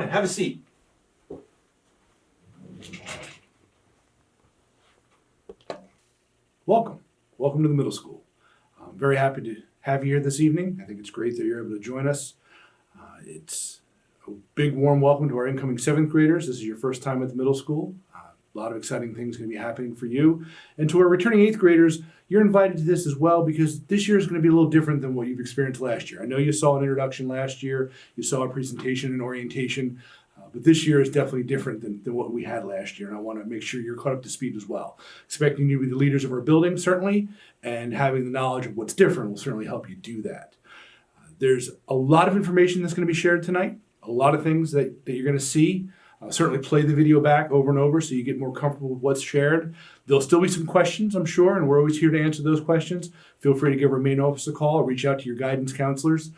morning. Have a seat. Welcome. Welcome to the middle school. I'm very happy to have you here this evening. I think it's great that you're able to join us. It's a big warm welcome to our incoming 7th graders. This is your first time at the middle school. A lot of exciting things going to be happening for you. And to our returning 8th graders, you're invited to this as well because this year is going to be a little different than what you've experienced last year. I know you saw an introduction last year. You saw a presentation and orientation. But this year is definitely different than what we had last year, and I want to make sure you're caught up to speed as well. Expecting you to be the leaders of our building, certainly, and having the knowledge of what's different will certainly help you do that. There's a lot of information that's going to be shared tonight, a lot of things that you're going to see. Certainly play the video back over and over so you get more comfortable with what's shared. There'll still be some questions, I'm sure, and we're always here to answer those questions. Feel free to give our main office a call or reach out to your guidance counselors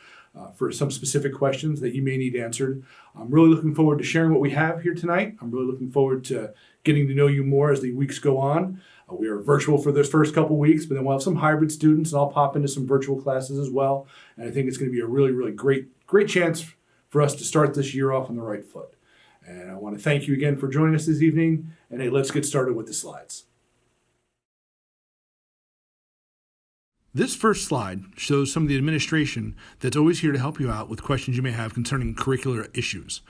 for some specific questions that you may need answered. I'm really looking forward to sharing what we have here tonight. I'm really looking forward to getting to know you more as the weeks go on. We are virtual for this first couple weeks, but then we'll have some hybrid students, and I'll pop into some virtual classes as well. And I think it's going to be a really, really great chance for us to start this year off on the right foot. And I want to thank you again for joining us this evening. And hey, let's get started with the slides. This first slide shows some of the administration that's always here to help you out with questions you may have concerning curricular issues.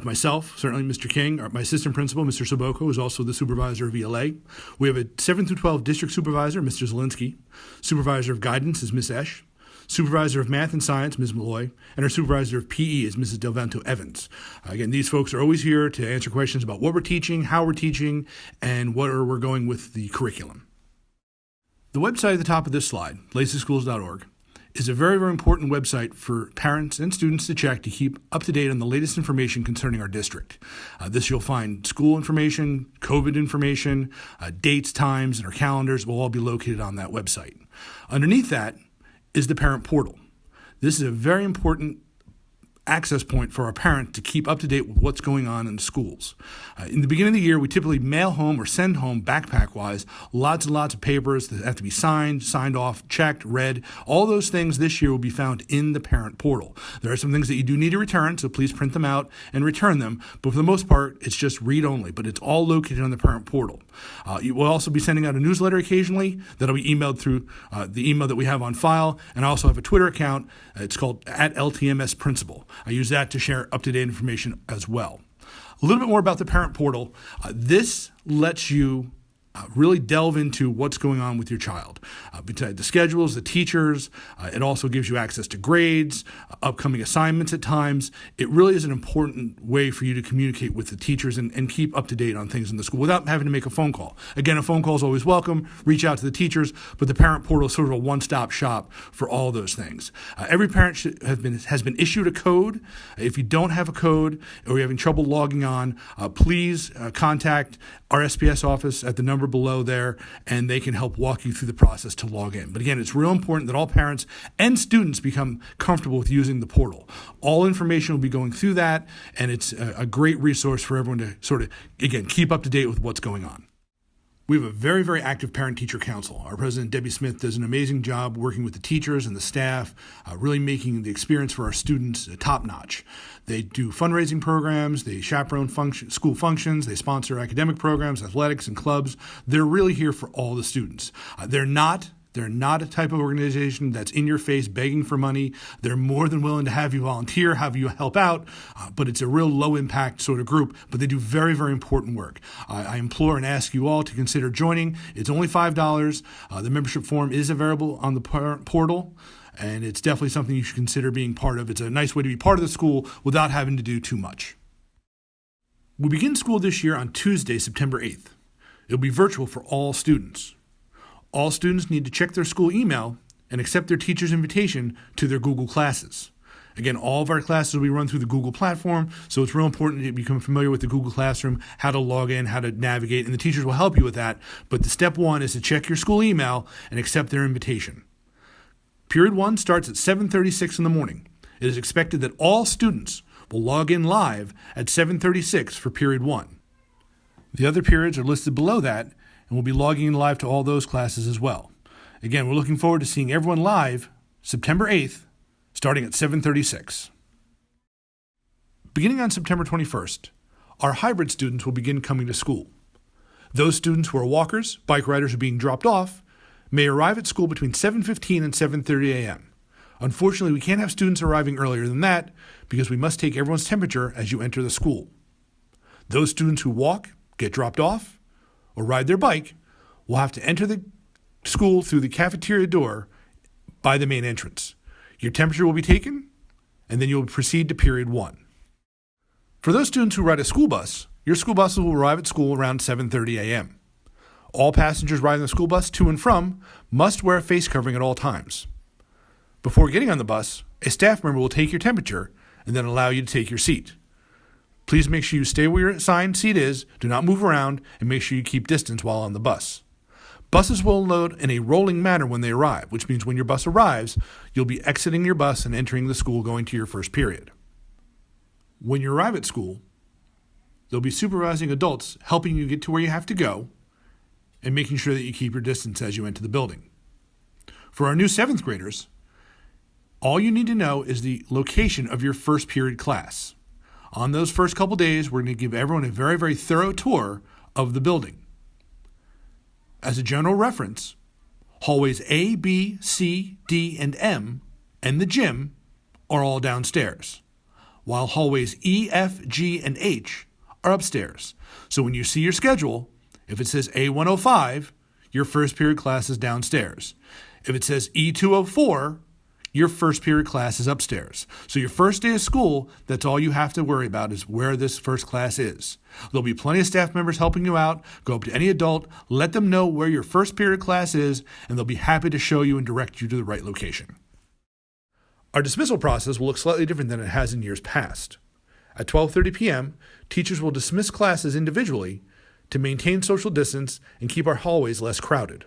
Myself, certainly Mr. King, my assistant principal, Mr. Soboko, who is also the supervisor of ELA. We have a 7 through 12 district supervisor, Mr. Zielinski. Supervisor of guidance is Ms. Esch. Supervisor of Math and Science, Ms. Malloy, and our Supervisor of PE is Mrs. Delvento Evans. Again, these folks are always here to answer questions about what we're teaching, how we're teaching, and where we're going with the curriculum. The website at the top of this slide, laceyschools.org, is a very, very important website for parents and students to check to keep up to date on the latest information concerning our district. This you'll find school information, COVID information, dates, times, and our calendars will all be located on that website. Underneath that is the parent portal. This is a very important access point for our parent to keep up to date with what's going on in the schools. In the beginning of the year, we typically mail home or send home backpack-wise lots and lots of papers that have to be signed off, checked, read. All those things this year will be found in the parent portal. There are some things that you do need to return, so please print them out and return them. But for the most part, it's just read-only, but it's all located on the parent portal. You will also be sending out a newsletter occasionally that'll be emailed through the email that we have on file, and I also have a Twitter account. It's called @LTMSPrincipal. I use that to share up-to-date information as well. A little bit more about the parent portal. This lets you really delve into what's going on with your child. Besides the schedules, the teachers, it also gives you access to grades, upcoming assignments at times. It really is an important way for you to communicate with the teachers and keep up to date on things in the school without having to make a phone call. Again, a phone call is always welcome. Reach out to the teachers, but the parent portal is sort of a one-stop shop for all those things. Every parent has been issued a code. If you don't have a code or you're having trouble logging on, please contact our SPS office at the number below there, and they can help walk you through the process to log in. But again, it's real important that all parents and students become comfortable with using the portal. All information will be going through that, and it's a great resource for everyone to sort of, again, keep up to date with what's going on. We have a very, very active ParentTeacher Council. Our president, Debbie Smith, does an amazing job working with the teachers and the staff, really making the experience for our students top-notch. They do fundraising programs, they chaperone school functions, they sponsor academic programs, athletics, and clubs. They're really here for all the students. They're not a type of organization that's in your face begging for money. They're more than willing to have you volunteer, have you help out, but it's a real low-impact sort of group, but they do very, very important work. I implore and ask you all to consider joining. It's only $5. The membership form is available on the portal, and it's definitely something you should consider being part of. It's a nice way to be part of the school without having to do too much. We begin school this year on Tuesday, September 8th. It'll be virtual for all students. All students need to check their school email and accept their teacher's invitation to their Google classes. Again, all of our classes will be run through the Google platform, so it's real important to become familiar with the Google Classroom, how to log in, how to navigate, and the teachers will help you with that. But the step one is to check your school email and accept their invitation. Period 1 starts at 7:36 in the morning. It is expected that all students will log in live at 7:36 for period 1. The other periods are listed below that, and we'll be logging in live to all those classes as well. Again, we're looking forward to seeing everyone live September 8th, starting at 7:36. Beginning on September 21st, our hybrid students will begin coming to school. Those students who are walkers, bike riders, or being dropped off may arrive at school between 7:15 and 7:30 a.m. Unfortunately, we can't have students arriving earlier than that because we must take everyone's temperature as you enter the school. Those students who walk, get dropped off, or ride their bike will have to enter the school through the cafeteria door by the main entrance. Your temperature will be taken, and then you'll proceed to period 1. For those students who ride a school bus, your school buses will arrive at school around 7:30 a.m. All passengers riding the school bus to and from must wear a face covering at all times. Before getting on the bus, a staff member will take your temperature and then allow you to take your seat. Please make sure you stay where your assigned seat is, do not move around, and make sure you keep distance while on the bus. Buses will load in a rolling manner when they arrive, which means when your bus arrives, you'll be exiting your bus and entering the school going to your first period. When you arrive at school, there'll be supervising adults helping you get to where you have to go and making sure that you keep your distance as you enter the building. For our new 7th graders, all you need to know is the location of your first period class. On those first couple days, we're going to give everyone a very, very thorough tour of the building. As a general reference, hallways A, B, C, D, and M, and the gym are all downstairs, while hallways E, F, G, and H are upstairs. So when you see your schedule, if it says A105, your first period class is downstairs. If it says E204, your first period class is upstairs. So your first day of school, that's all you have to worry about is where this first class is. There'll be plenty of staff members helping you out. Go up to any adult, let them know where your first period class is, and they'll be happy to show you and direct you to the right location. Our dismissal process will look slightly different than it has in years past. At 12:30 p.m., teachers will dismiss classes individually to maintain social distance and keep our hallways less crowded.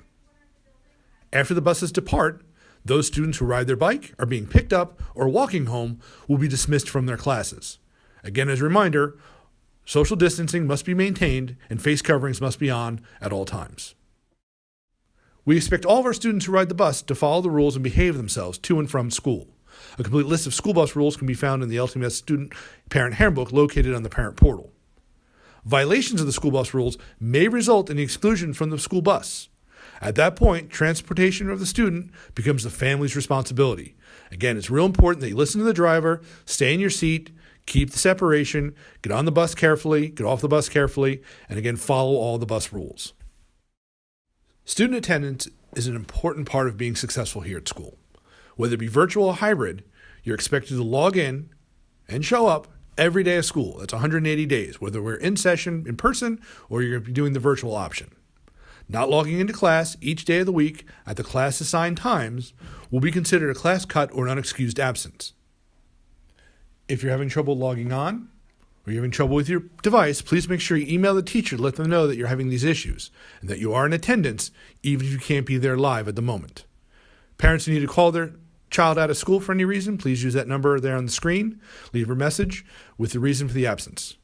After the buses depart, those students who ride their bike, are being picked up, or walking home will be dismissed from their classes. Again, as a reminder, social distancing must be maintained and face coverings must be on at all times. We expect all of our students who ride the bus to follow the rules and behave themselves to and from school. A complete list of school bus rules can be found in the LTMS Student Parent Handbook located on the Parent Portal. Violations of the school bus rules may result in the exclusion from the school bus. At that point, transportation of the student becomes the family's responsibility. Again, it's real important that you listen to the driver, stay in your seat, keep the separation, get on the bus carefully, get off the bus carefully, and again, follow all the bus rules. Student attendance is an important part of being successful here at school. Whether it be virtual or hybrid, you're expected to log in and show up every day of school. That's 180 days, whether we're in session in person or you're going to be doing the virtual option. Not logging into class each day of the week at the class assigned times will be considered a class cut or an unexcused absence. If you're having trouble logging on or you're having trouble with your device, please make sure you email the teacher to let them know that you're having these issues and that you are in attendance even if you can't be there live at the moment. Parents who need to call their child out of school for any reason, please use that number there on the screen. Leave a message with the reason for the absence.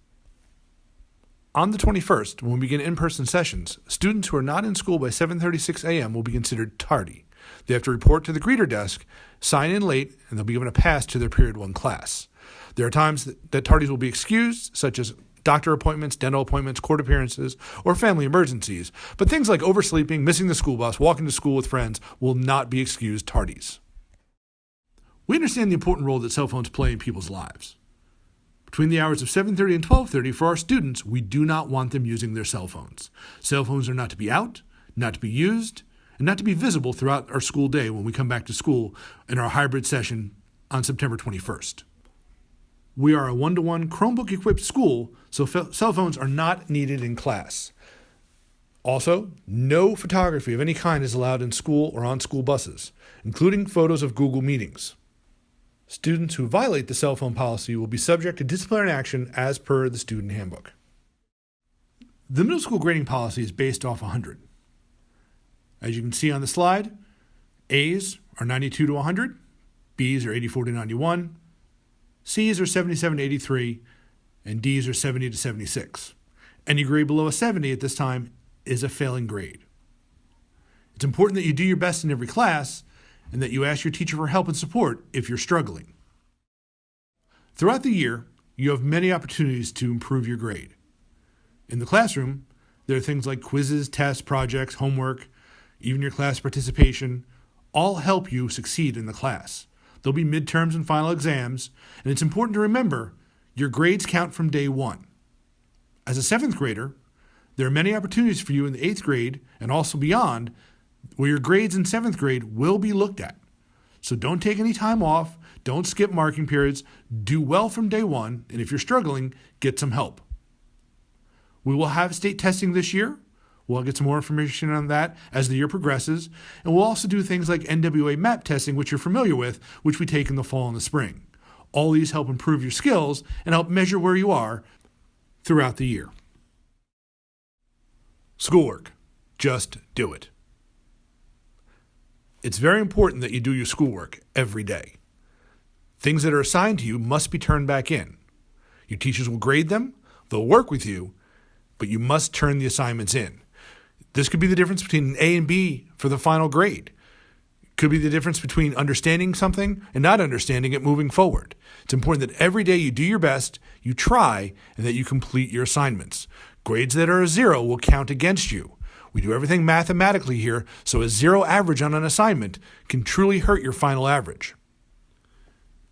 On the 21st, when we begin in-person sessions, students who are not in school by 7:36 a.m. will be considered tardy. They have to report to the greeter desk, sign in late, and they'll be given a pass to their period 1 class. There are times that tardies will be excused, such as doctor appointments, dental appointments, court appearances, or family emergencies. But things like oversleeping, missing the school bus, walking to school with friends will not be excused tardies. We understand the important role that cell phones play in people's lives. Between the hours of 7:30 and 12:30 for our students, we do not want them using their cell phones. Cell phones are not to be out, not to be used, and not to be visible throughout our school day when we come back to school in our hybrid session on September 21st. We are a one-to-one Chromebook-equipped school, so cell phones are not needed in class. Also, no photography of any kind is allowed in school or on school buses, including photos of Google meetings. Students who violate the cell phone policy will be subject to disciplinary action as per the student handbook. The middle school grading policy is based off 100. As you can see on the slide, A's are 92 to 100, B's are 84 to 91, C's are 77 to 83, and D's are 70 to 76. Any grade below a 70 at this time is a failing grade. It's important that you do your best in every class and that you ask your teacher for help and support if you're struggling. Throughout the year, you have many opportunities to improve your grade. In the classroom, there are things like quizzes, tests, projects, homework, even your class participation, all help you succeed in the class. There'll be midterms and final exams, and it's important to remember your grades count from day one. As a 7th grader, there are many opportunities for you in the 8th grade and also beyond where your grades in 7th grade will be looked at. So don't take any time off, don't skip marking periods, do well from day one, and if you're struggling, get some help. We will have state testing this year. We'll get some more information on that as the year progresses, and we'll also do things like NWA MAP testing, which you're familiar with, which we take in the fall and the spring. All these help improve your skills and help measure where you are throughout the year. Schoolwork. Just do it. It's very important that you do your schoolwork every day. Things that are assigned to you must be turned back in. Your teachers will grade them, they'll work with you, but you must turn the assignments in. This could be the difference between an A and B for the final grade. It could be the difference between understanding something and not understanding it moving forward. It's important that every day you do your best, you try, and that you complete your assignments. Grades that are a 0 will count against you. We do everything mathematically here, so a 0 average on an assignment can truly hurt your final average.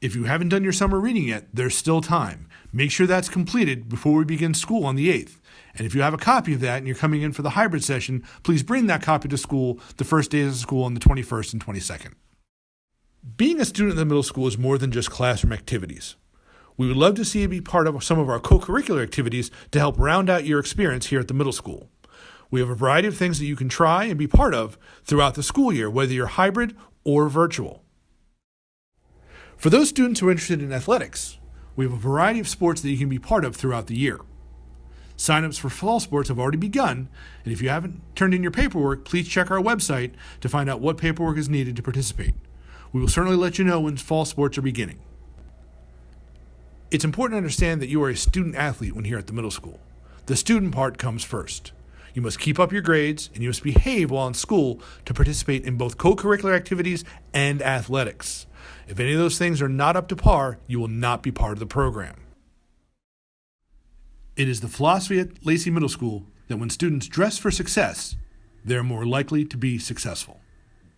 If you haven't done your summer reading yet, there's still time. Make sure that's completed before we begin school on the 8th. And if you have a copy of that and you're coming in for the hybrid session, please bring that copy to school the first days of school on the 21st and 22nd. Being a student in the middle school is more than just classroom activities. We would love to see you be part of some of our co-curricular activities to help round out your experience here at the middle school. We have a variety of things that you can try and be part of throughout the school year, whether you're hybrid or virtual. For those students who are interested in athletics, we have a variety of sports that you can be part of throughout the year. Sign-ups for fall sports have already begun, and if you haven't turned in your paperwork, please check our website to find out what paperwork is needed to participate. We will certainly let you know when fall sports are beginning. It's important to understand that you are a student athlete when here at the middle school. The student part comes first. You must keep up your grades, and you must behave while in school to participate in both co-curricular activities and athletics. If any of those things are not up to par, you will not be part of the program. It is the philosophy at Lacey Middle School that when students dress for success, they're more likely to be successful.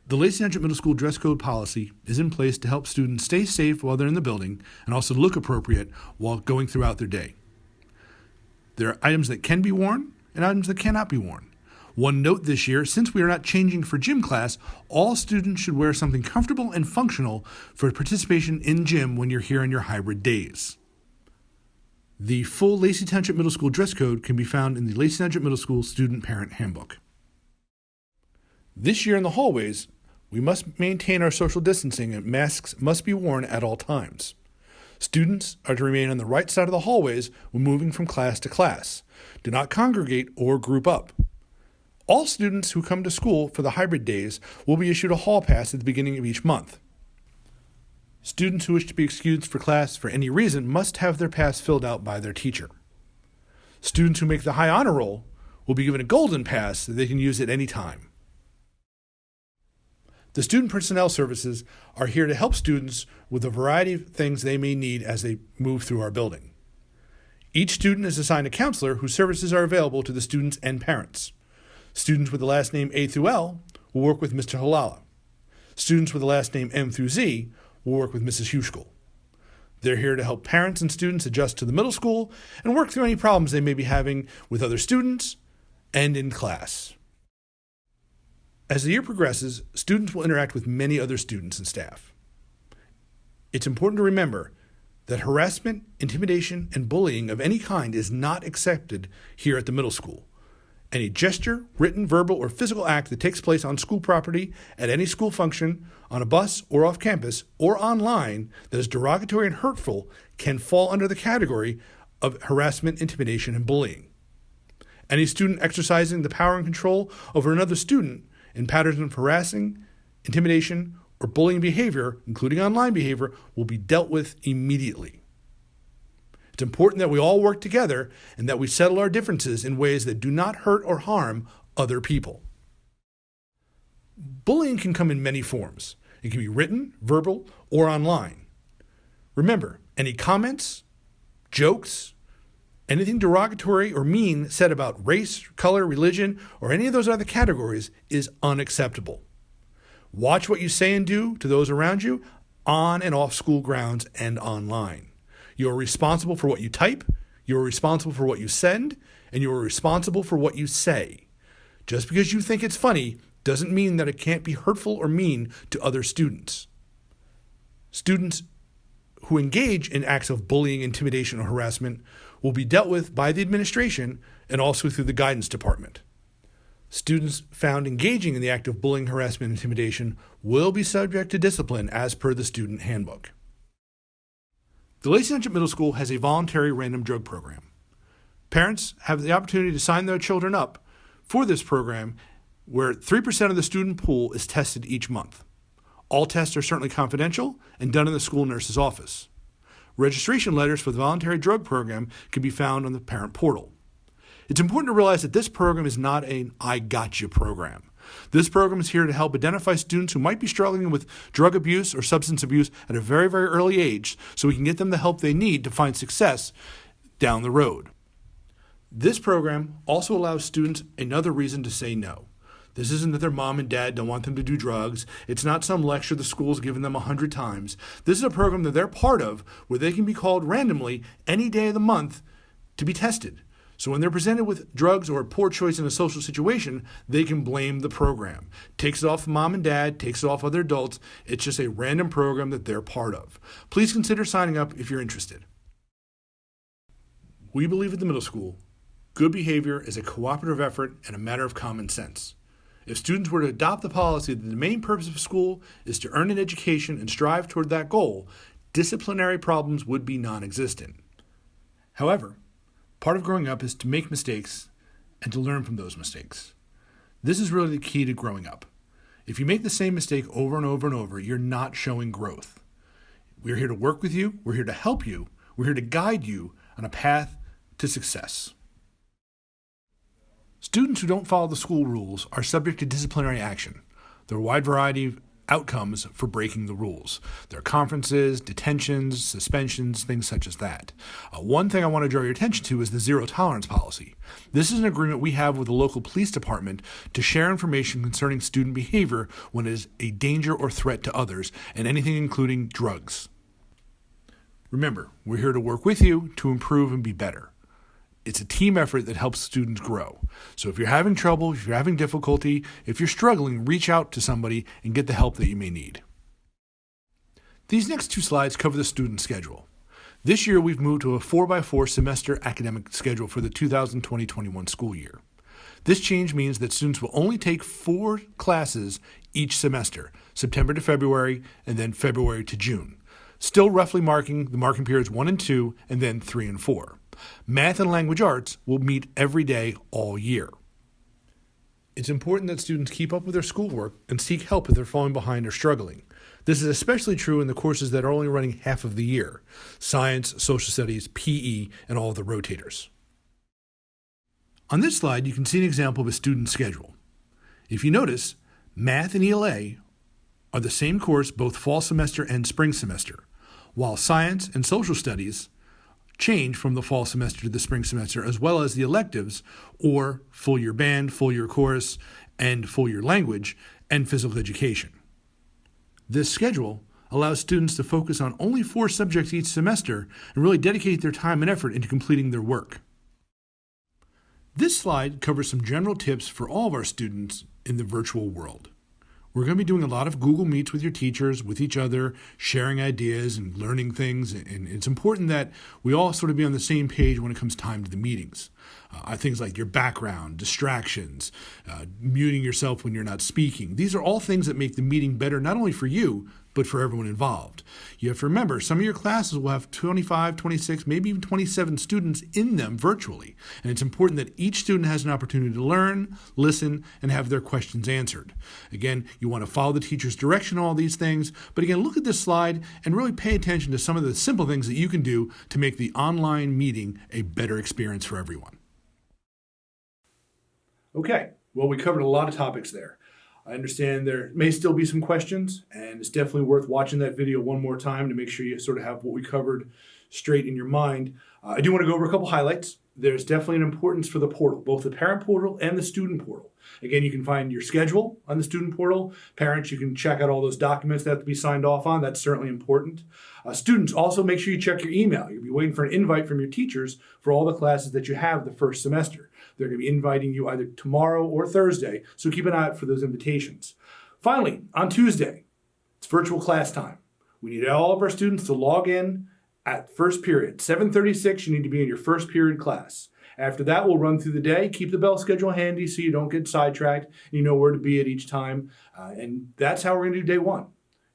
The Lacey Township Middle School dress code policy is in place to help students stay safe while they're in the building and also look appropriate while going throughout their day. There are items that can be worn and items that cannot be worn. One note this year, since we are not changing for gym class, all students should wear something comfortable and functional for participation in gym when you're here on your hybrid days. The full Lacey Township Middle School dress code can be found in the Lacey Township Middle School Student Parent Handbook. This year in the hallways, we must maintain our social distancing and masks must be worn at all times. Students are to remain on the right side of the hallways when moving from class to class. Do not congregate or group up. All students who come to school for the hybrid days will be issued a hall pass at the beginning of each month. Students who wish to be excused for class for any reason must have their pass filled out by their teacher. Students who make the high honor roll will be given a golden pass that they can use at any time. The student personnel services are here to help students with a variety of things they may need as they move through our building. Each student is assigned a counselor whose services are available to the students and parents. Students with the last name A through L will work with Mr. Halala. Students with the last name M through Z will work with Mrs. Huschel. They're here to help parents and students adjust to the middle school and work through any problems they may be having with other students and in class. As the year progresses, students will interact with many other students and staff. It's important to remember that harassment, intimidation, and bullying of any kind is not accepted here at the middle school. Any gesture, written, verbal, or physical act that takes place on school property, at any school function, on a bus or off campus, or online that is derogatory and hurtful can fall under the category of harassment, intimidation, and bullying. Any student exercising the power and control over another student in patterns of harassing, intimidation, or bullying behavior, including online behavior, will be dealt with immediately. It's important that we all work together and that we settle our differences in ways that do not hurt or harm other people. Bullying can come in many forms. It can be written, verbal, or online. Remember, any comments, jokes, anything derogatory or mean said about race, color, religion, or any of those other categories is unacceptable. Watch what you say and do to those around you on and off school grounds and online. You are responsible for what you type, you are responsible for what you send, and you are responsible for what you say. Just because you think it's funny doesn't mean that it can't be hurtful or mean to other students. Students who engage in acts of bullying, intimidation, or harassment will be dealt with by the administration and also through the guidance department. Students found engaging in the act of bullying, harassment, and intimidation will be subject to discipline as per the student handbook. The Lacey Township Middle School has a voluntary random drug program. Parents have the opportunity to sign their children up for this program where 3% of the student pool is tested each month. All tests are certainly confidential and done in the school nurse's office. Registration letters for the voluntary drug program can be found on the parent portal. It's important to realize that this program is not an I gotcha program. This program is here to help identify students who might be struggling with drug abuse or substance abuse at a very, very early age so we can get them the help they need to find success down the road. This program also allows students another reason to say no. This isn't that their mom and dad don't want them to do drugs. It's not some lecture the school's given them 100 times. This is a program that they're part of where they can be called randomly any day of the month to be tested. So when they're presented with drugs or a poor choice in a social situation, they can blame the program. Takes it off mom and dad, takes it off other adults. It's just a random program that they're part of. Please consider signing up if you're interested. We believe at the middle school, good behavior is a cooperative effort and a matter of common sense. If students were to adopt the policy that the main purpose of school is to earn an education and strive toward that goal, disciplinary problems would be non-existent. However, part of growing up is to make mistakes and to learn from those mistakes. This is really the key to growing up. If you make the same mistake over and over and over, you're not showing growth. We're here to work with you. We're here to help you. We're here to guide you on a path to success. Students who don't follow the school rules are subject to disciplinary action. There are a wide variety of outcomes for breaking the rules. There are conferences, detentions, suspensions, things such as that. One thing I want to draw your attention to is the zero tolerance policy. This is an agreement we have with the local police department to share information concerning student behavior when it is a danger or threat to others, and anything including drugs. Remember, we're here to work with you to improve and be better. It's a team effort that helps students grow. So if you're having trouble, if you're having difficulty, if you're struggling, reach out to somebody and get the help that you may need. These next two slides cover the student schedule. This year, we've moved to a 4x4 semester academic schedule for the 2020-21 school year. This change means that students will only take 4 classes each semester, September to February, and then February to June. Still roughly marking the marking periods 1 and 2, and then 3 and 4. Math and language arts will meet every day all year. It's important that students keep up with their schoolwork and seek help if they're falling behind or struggling. This is especially true in the courses that are only running half of the year: science, social studies, PE, and all of the rotators. On this slide, you can see an example of a student schedule. If you notice, math and ELA are the same course both fall semester and spring semester, while science and social studies change from the fall semester to the spring semester, as well as the electives, or full year band, full year chorus, and full year language, and physical education. This schedule allows students to focus on only 4 subjects each semester and really dedicate their time and effort into completing their work. This slide covers some general tips for all of our students in the virtual world. We're going to be doing a lot of Google Meets with your teachers, with each other, sharing ideas and learning things. And it's important that we all sort of be on the same page when it comes time to the meetings. Things like your background, distractions, muting yourself when you're not speaking. These are all things that make the meeting better, not only for you, but for everyone involved. You have to remember, some of your classes will have 25, 26, maybe even 27 students in them virtually. And it's important that each student has an opportunity to learn, listen, and have their questions answered. Again, you want to follow the teacher's direction on all these things. But again, look at this slide and really pay attention to some of the simple things that you can do to make the online meeting a better experience for everyone. Okay, well, we covered a lot of topics there. I understand there may still be some questions, and it's definitely worth watching that video one more time to make sure you sort of have what we covered straight in your mind. I do want to go over a couple highlights. There's definitely an importance for the portal, both the parent portal and the student portal. Again, you can find your schedule on the student portal. Parents, you can check out all those documents that have to be signed off on. That's certainly important. Students, also make sure you check your email. You'll be waiting for an invite from your teachers for all the classes that you have the first semester. They're going to be inviting you either tomorrow or Thursday, so keep an eye out for those invitations. Finally, on Tuesday, it's virtual class time. We need all of our students to log in at first period. 7:36, you need to be in your first period class. After that, we'll run through the day. Keep the bell schedule handy so you don't get sidetracked. You know where to be at each time. And that's how we're going to do day one.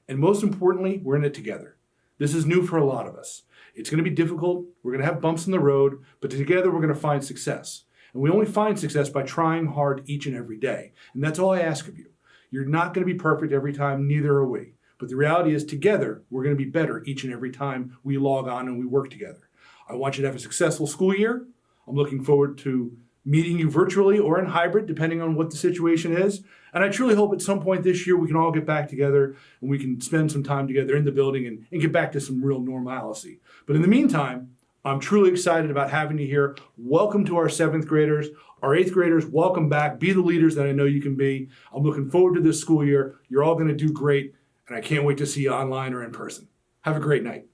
And most importantly, we're in it together. This is new for a lot of us. It's going to be difficult. We're going to have bumps in the road, but together we're going to find success. And we only find success by trying hard each and every day. And that's all I ask of you. You're not going to be perfect every time, neither are we. But the reality is together, we're going to be better each and every time we log on and we work together. I want you to have a successful school year. I'm looking forward to meeting you virtually or in hybrid, depending on what the situation is. And I truly hope at some point this year we can all get back together and we can spend some time together in the building and get back to some real normalcy. But in the meantime, I'm truly excited about having you here. Welcome to our 7th graders. Our 8th graders, welcome back. Be the leaders that I know you can be. I'm looking forward to this school year. You're all going to do great, and I can't wait to see you online or in person. Have a great night.